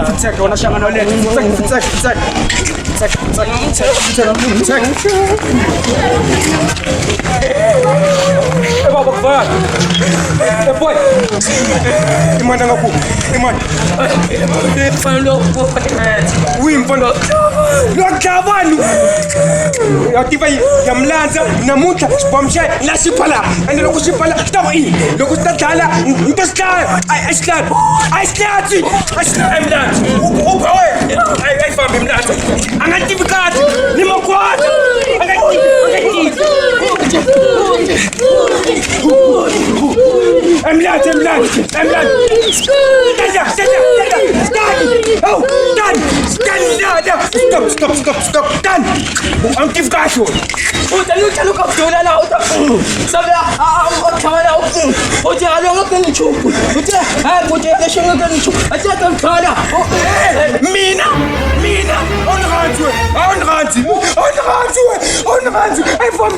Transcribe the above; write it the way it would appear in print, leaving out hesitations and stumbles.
Fitseka wanashangana wale. Fitseka. Baba kwa. Boy. Imanda ngaku. Imanda. Mfano. Wi mfano. Lokavani. Yativa yamlanza namuta bomshay la sipala. Ande lokusipala tawi. Lokustatala ntasla. Aislati. Aislati. Uboy. Ai fam imlata. Angativukati. Limokwata. Angati. املات ستوب دان انت في قاشو وتلو كفتو لا سبع كمان وتي على وقت نشوف وتي على شنو نشوف اتاكل كالا مينا on rentre اي فوق